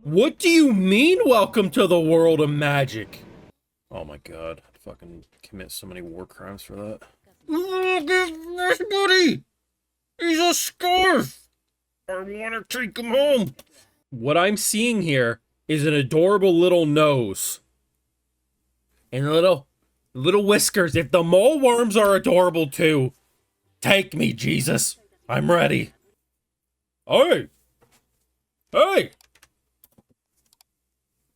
What do you mean, welcome to the world of magic? Oh my god, I'd fucking commit so many war crimes for that. Look at Brushbuddy! He's a scarf! I wanna take him home! What I'm seeing here is an adorable little nose. And little whiskers. If the mole worms are adorable too, take me, Jesus. I'm ready. Hey! Hey!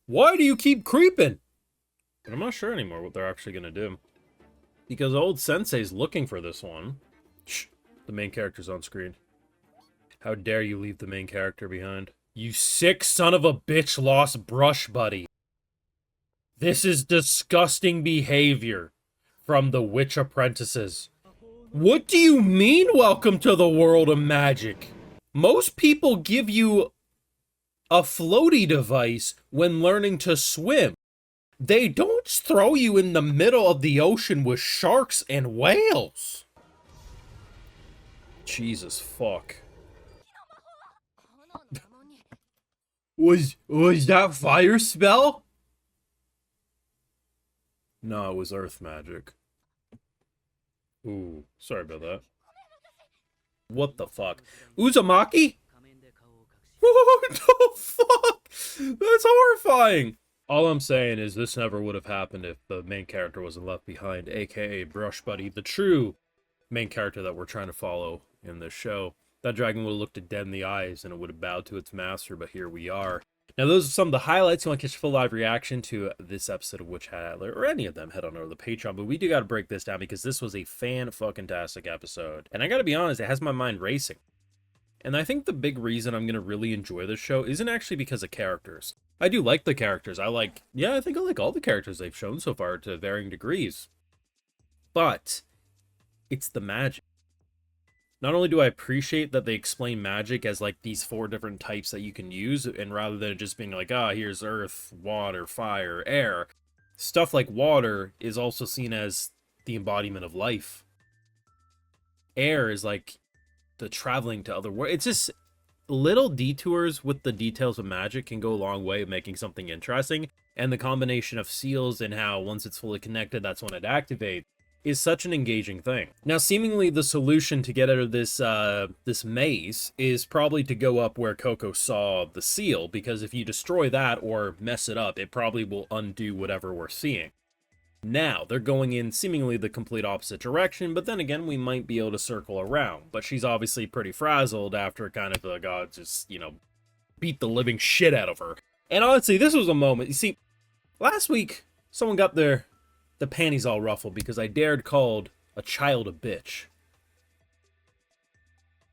Why do you keep creeping? And I'm not sure anymore what they're actually gonna do. Because old Sensei's looking for this one. Shh, the main character's on screen. How dare you leave the main character behind? You sick son of a bitch lost Brushbuddy. This is disgusting behavior from the witch apprentices. What do you mean, welcome to the world of magic? Most people give you a floaty device when learning to swim. They don't throw you in the middle of the ocean with sharks and whales. Jesus fuck. Was that fire spell? No, it was earth magic. Ooh, sorry about that. What the fuck? Uzumaki? What the fuck? That's horrifying. All I'm saying is this never would have happened if the main character wasn't left behind, aka Brushbuddy, the true main character that we're trying to follow in this show. That dragon would have looked it dead in the eyes and it would have bowed to its master, but here we are. Now, those are some of the highlights. You want to catch a full live reaction to this episode of Witch Hat Atelier, or any of them, head on over to the Patreon. But we do got to break this down because this was a fan-fucking-tastic episode. And I got to be honest, it has my mind racing. And I think the big reason I'm going to really enjoy this show isn't actually because of characters. I do like the characters. I think I like all the characters they've shown so far to varying degrees. But it's the magic. Not only do I appreciate that they explain magic as like these 4 different types that you can use, and rather than just being like, here's earth, water, fire, air, stuff like water is also seen as the embodiment of life. Air is like the traveling to other worlds. It's just little detours with the details of magic can go a long way of making something interesting, and the combination of seals and how once it's fully connected, that's when it activates, is such an engaging thing. Now, seemingly the solution to get out of this this maze is probably to go up where Coco saw the seal, because if you destroy that or mess it up, it probably will undo whatever we're seeing. Now, they're going in seemingly the complete opposite direction, but then again, we might be able to circle around. But she's obviously pretty frazzled after kind of the god just, beat the living shit out of her. And honestly, this was a moment. You see, last week, someone got the panties all ruffled because I dared called a child a bitch.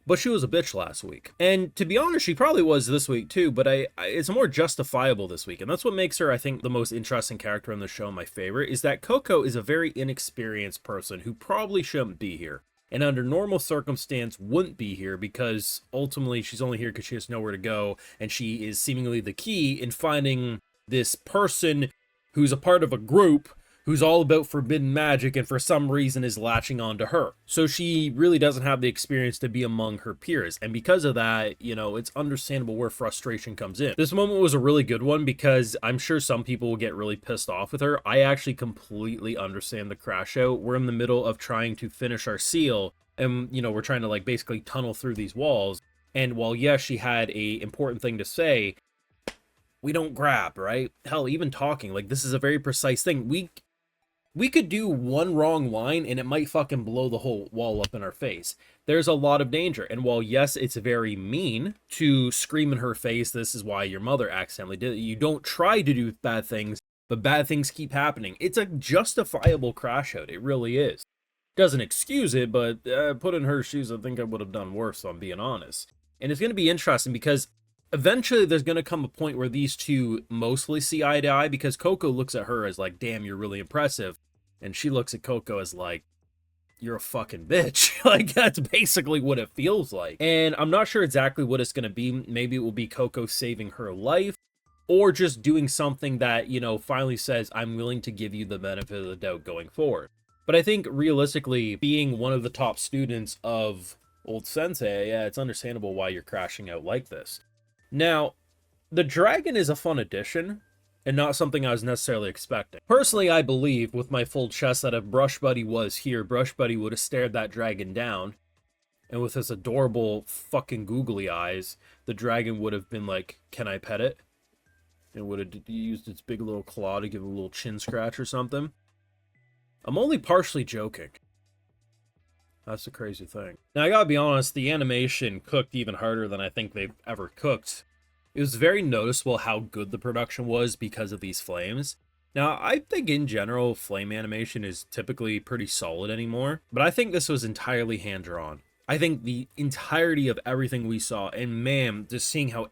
But she was a bitch last week. And to be honest, she probably was this week too, but it's more justifiable this week. And that's what makes her, I think, the most interesting character in the show, my favorite, is that Coco is a very inexperienced person who probably shouldn't be here. And under normal circumstance wouldn't be here because ultimately she's only here because she has nowhere to go. And she is seemingly the key in finding this person who's a part of a group who's all about forbidden magic and for some reason is latching on to her. So she really doesn't have the experience to be among her peers. And because of that, it's understandable where frustration comes in. This moment was a really good one because I'm sure some people will get really pissed off with her. I actually completely understand the crash out. We're in the middle of trying to finish our seal and, we're trying to basically tunnel through these walls. And while, yes, she had a important thing to say, we don't grab, right? Hell, even talking, this is a very precise thing. We could do one wrong line and it might fucking blow the whole wall up in our face. There's a lot of danger. And while, yes, it's very mean to scream in her face, this is why your mother accidentally did it. You don't try to do bad things, but bad things keep happening. It's a justifiable crash out. It really is. Doesn't excuse it, but put in her shoes, I think I would have done worse, if I'm being honest. And it's going to be interesting because eventually there's going to come a point where these two mostly see eye to eye because Coco looks at her as like, damn, you're really impressive. And she looks at Coco as like, you're a fucking bitch. That's basically what it feels like. And I'm not sure exactly what it's going to be. Maybe it will be Coco saving her life or just doing something that, finally says, I'm willing to give you the benefit of the doubt going forward. But I think realistically, being one of the top students of old Sensei, yeah, it's understandable why you're crashing out like this. Now, the dragon is a fun addition, and not something I was necessarily expecting. Personally, I believe, with my full chest, that if Brushbuddy was here, Brushbuddy would have stared that dragon down, and with his adorable fucking googly eyes, the dragon would have been like, "Can I pet it?" And would have used its big little claw to give it a little chin scratch or something. I'm only partially joking. That's the crazy thing. Now, I gotta be honest, the animation cooked even harder than I think they've ever cooked. It was very noticeable how good the production was because of these flames. Now, I think in general, flame animation is typically pretty solid anymore, but I think this was entirely hand-drawn. I think the entirety of everything we saw, and man, just seeing how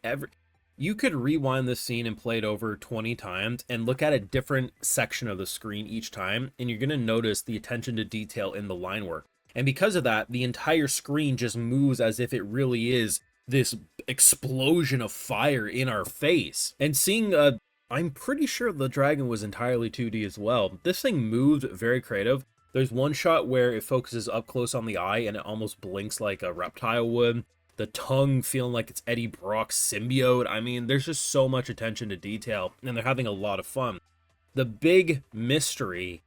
you could rewind this scene and play it over 20 times and look at a different section of the screen each time, and you're going to notice the attention to detail in the line work. And because of that, the entire screen just moves as if it really is this explosion of fire in our face. And seeing, I'm pretty sure the dragon was entirely 2D as well. This thing moved very creative. There's one shot where it focuses up close on the eye and it almost blinks like a reptile would. The tongue feeling like it's Eddie Brock's symbiote. I mean, there's just so much attention to detail, and they're having a lot of fun. The big mystery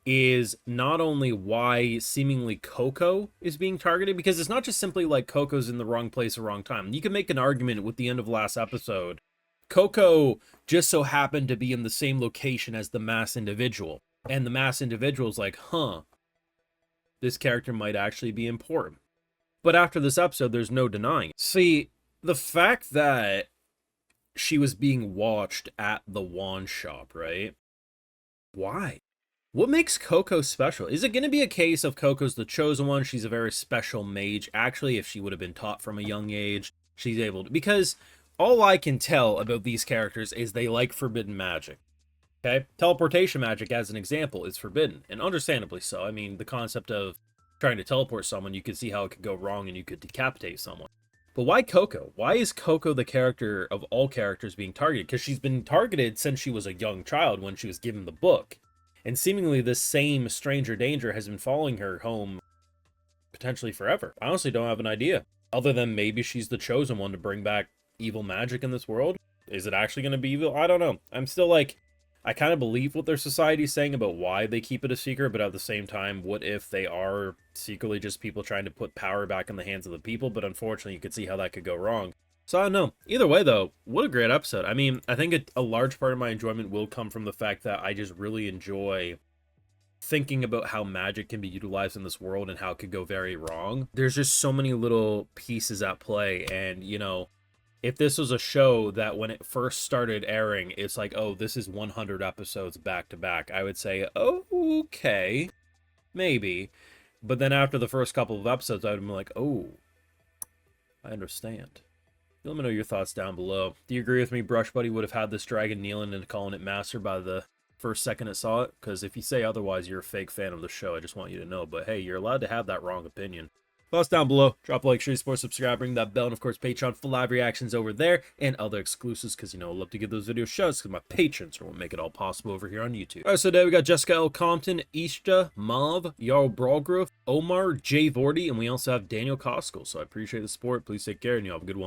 is not only why seemingly Coco is being targeted, because it's not just simply like Coco's in the wrong place at the wrong time. You can make an argument with the end of last episode. Coco just so happened to be in the same location as the mass individual, and the mass individual's like, huh, this character might actually be important. But after this episode, there's no denying it. See, the fact that she was being watched at the wand shop, right? Why? What makes Coco special? Is it going to be a case of Coco's the chosen one? She's a very special mage. Actually, if she would have been taught from a young age, she's able to. Because all I can tell about these characters is they like forbidden magic. Okay? Teleportation magic, as an example, is forbidden. And understandably so. I mean, the concept of trying to teleport someone, you could see how it could go wrong and you could decapitate someone. But why Coco? Why is Coco the character of all characters being targeted? Because she's been targeted since she was a young child when she was given the book. And seemingly this same stranger danger has been following her home potentially forever. I honestly don't have an idea. Other than maybe she's the chosen one to bring back evil magic in this world. Is it actually going to be evil? I don't know. I'm still like, I kind of believe what their society's saying about why they keep it a secret, but at the same time, what if they are secretly just people trying to put power back in the hands of the people? But unfortunately, you could see how that could go wrong. So I don't know. Either way, though, what a great episode. I mean, I think a large part of my enjoyment will come from the fact that I just really enjoy thinking about how magic can be utilized in this world and how it could go very wrong. There's just so many little pieces at play, and, you know, if this was a show that when it first started airing, it's like, oh, this is 100 episodes back to back, I would say, oh, okay, maybe. But then after the first couple of episodes, I would be like, oh, I understand. Let me know your thoughts down below. Do you agree with me? Brushbuddy would have had this dragon kneeling and calling it master by the first second it saw it? Because if you say otherwise, you're a fake fan of the show. I just want you to know. But hey, you're allowed to have that wrong opinion. Thoughts down below. Drop a like, share, support, subscribe, ring that bell, and of course Patreon for live reactions over there and other exclusives, because you know I love to give those videos shows because my patrons are what make it all possible over here on YouTube. Alright, so today we got Jessica L. Compton, Ishta, Mav, Jarl Brawlgrove, Omar, Jay Vorty, and we also have Daniel Koskell. So I appreciate the support. Please take care and you have a good one.